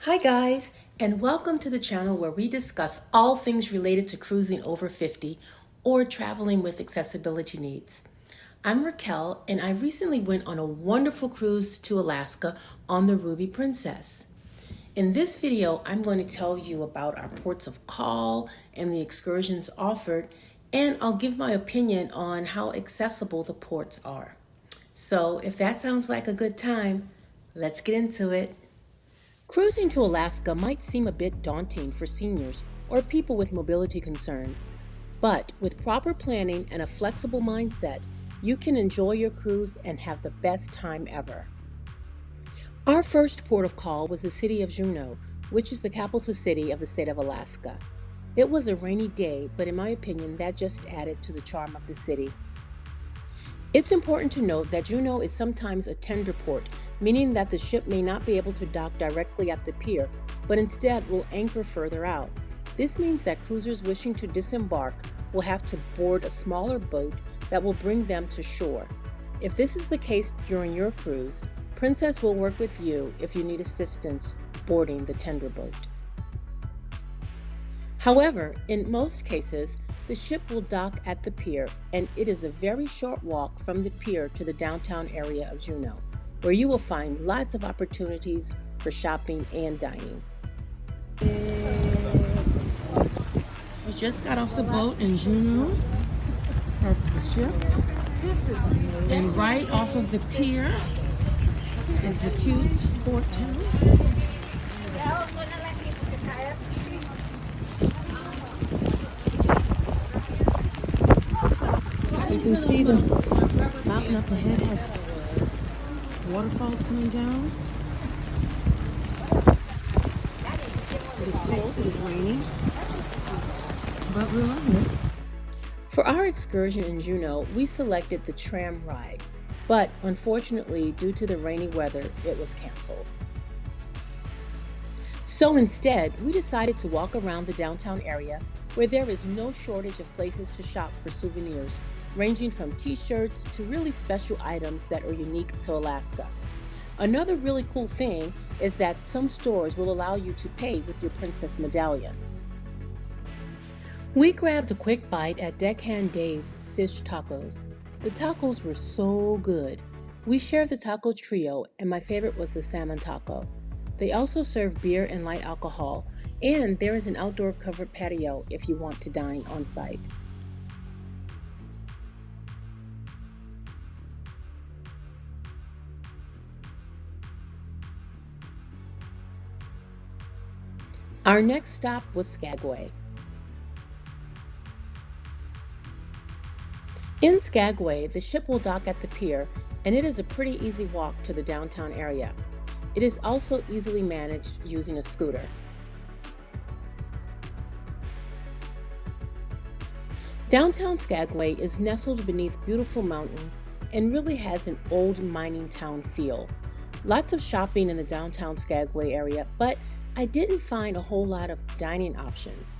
Hi guys, and welcome to the channel where we discuss all things related to cruising over 50 or traveling with accessibility needs. I'm Raquel, and I recently went on a wonderful cruise to Alaska on the Ruby Princess. In this video, I'm going to tell you about our ports of call and the excursions offered, and I'll give my opinion on how accessible the ports are. So if that sounds like a good time, let's get into it. Cruising to Alaska might seem a bit daunting for seniors or people with mobility concerns, but with proper planning and a flexible mindset, you can enjoy your cruise and have the best time ever. Our first port of call was the city of Juneau, which is the capital city of the state of Alaska. It was a rainy day, but in my opinion, that just added to the charm of the city. It's important to note that Juneau is sometimes a tender port, meaning that the ship may not be able to dock directly at the pier, but instead will anchor further out. This means that cruisers wishing to disembark will have to board a smaller boat that will bring them to shore. If this is the case during your cruise, Princess will work with you if you need assistance boarding the tender boat. However, in most cases, the ship will dock at the pier, and it is a very short walk from the pier to the downtown area of Juneau, where you will find lots of opportunities for shopping and dining. We just got off the boat in Juneau. That's the ship. This is amazing. And right off of the pier is the cute port town. You can see the mountain up ahead has waterfalls coming down. It is cold, it is raining, but we're on it. For our excursion in Juneau, we selected the tram ride, but unfortunately, due to the rainy weather, it was canceled. So instead, we decided to walk around the downtown area where there is no shortage of places to shop for souvenirs, ranging from t-shirts to really special items that are unique to Alaska. Another really cool thing is that some stores will allow you to pay with your Princess medallion. We grabbed a quick bite at Deckhand Dave's Fish Tacos. The tacos were so good. We shared the taco trio, and my favorite was the salmon taco. They also serve beer and light alcohol, and there is an outdoor covered patio if you want to dine on site. Our next stop was Skagway. In Skagway, the ship will dock at the pier, and it is a pretty easy walk to the downtown area. It is also easily managed using a scooter. Downtown Skagway is nestled beneath beautiful mountains and really has an old mining town feel. Lots of shopping in the downtown Skagway area, but I didn't find a whole lot of dining options.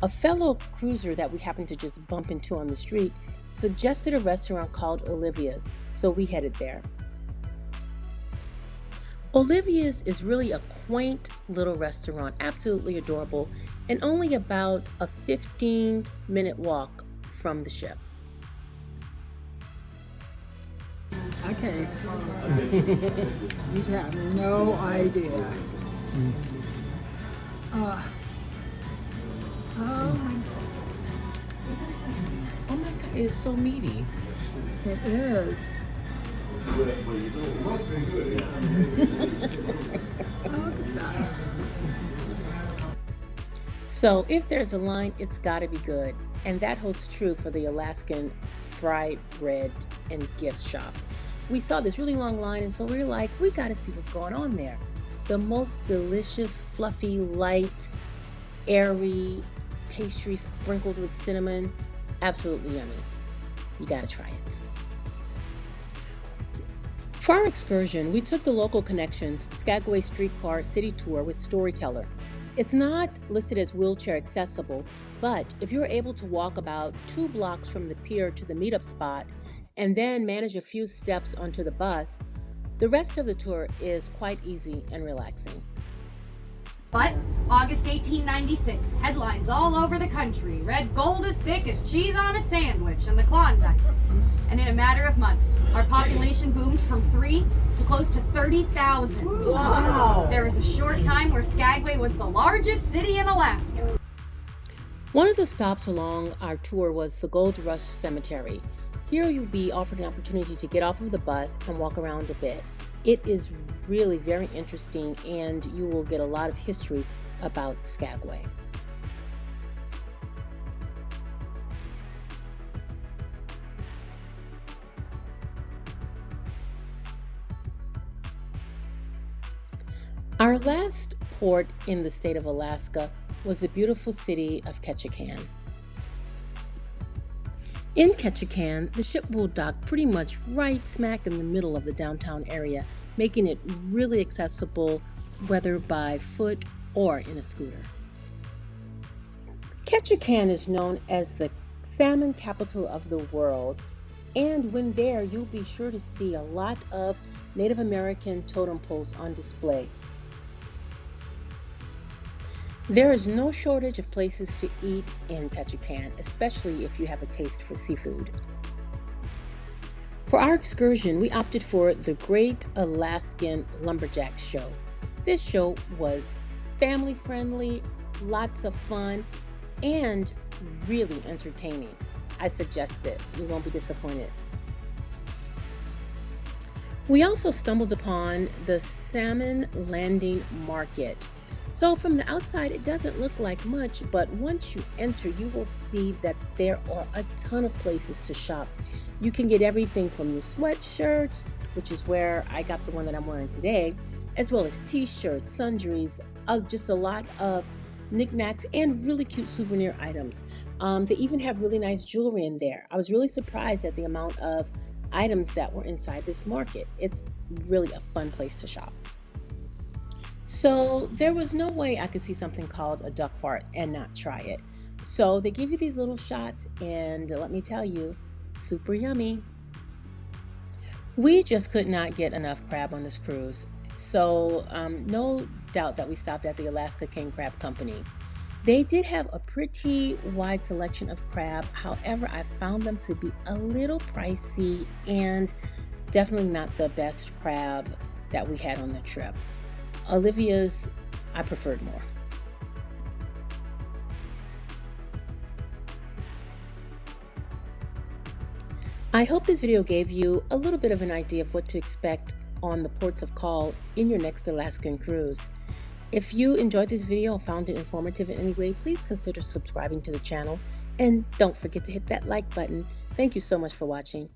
A fellow cruiser that we happened to just bump into on the street suggested a restaurant called Olivia's, so we headed there. Olivia's is really a quaint little restaurant, absolutely adorable, and only about a 15-minute walk from the ship. Okay. You have no idea. Oh my goodness. Oh my God, it's so meaty. It is. Oh, God. So if there's a line, it's gotta be good. And that holds true for the Alaskan fried bread and gift shop. We saw this really long line, and so we were like, we gotta see what's going on there. The most delicious, fluffy, light, airy pastry sprinkled with cinnamon. Absolutely yummy. You gotta try it. For our excursion, we took the local connections Skagway Streetcar City Tour with Storyteller. It's not listed as wheelchair accessible, but if you're able to walk about 2 blocks from the pier to the meetup spot and then manage a few steps onto the bus, the rest of the tour is quite easy and relaxing. But August 1896, headlines all over the country read gold as thick as cheese on a sandwich in the Klondike. And in a matter of months, our population boomed from 3 to close to 30,000. Wow. There was a short time where Skagway was the largest city in Alaska. One of the stops along our tour was the Gold Rush Cemetery. Here you'll be offered an opportunity to get off of the bus and walk around a bit. It is really very interesting, and you will get a lot of history about Skagway. Our last port in the state of Alaska was the beautiful city of Ketchikan. In Ketchikan, the ship will dock pretty much right smack in the middle of the downtown area, making it really accessible whether by foot or in a scooter. Ketchikan is known as the salmon capital of the world, and when there, you'll be sure to see a lot of Native American totem poles on display. There is no shortage of places to eat in Ketchikan, especially if you have a taste for seafood. For our excursion, we opted for the Great Alaskan Lumberjack Show. This show was family friendly, lots of fun, and really entertaining. I suggest it. You won't be disappointed. We also stumbled upon the Salmon Landing Market. So from the outside, it doesn't look like much, but once you enter, you will see that there are a ton of places to shop. You can get everything from your sweatshirts, which is where I got the one that I'm wearing today, as well as t-shirts, sundries, just a lot of knickknacks and really cute souvenir items. They even have really nice jewelry in there. I was really surprised at the amount of items that were inside this market. It's really a fun place to shop. So there was no way I could see something called a duck fart and not try it. So they give you these little shots, and let me tell you, super yummy. We just could not get enough crab on this cruise. So no doubt that we stopped at the Alaska King Crab Company. They did have a pretty wide selection of crab. However, I found them to be a little pricey and definitely not the best crab that we had on the trip. Olivia's, I preferred more. I hope this video gave you a little bit of an idea of what to expect on the ports of call in your next Alaskan cruise. If you enjoyed this video or found it informative in any way, please consider subscribing to the channel, and don't forget to hit that like button. Thank you so much for watching.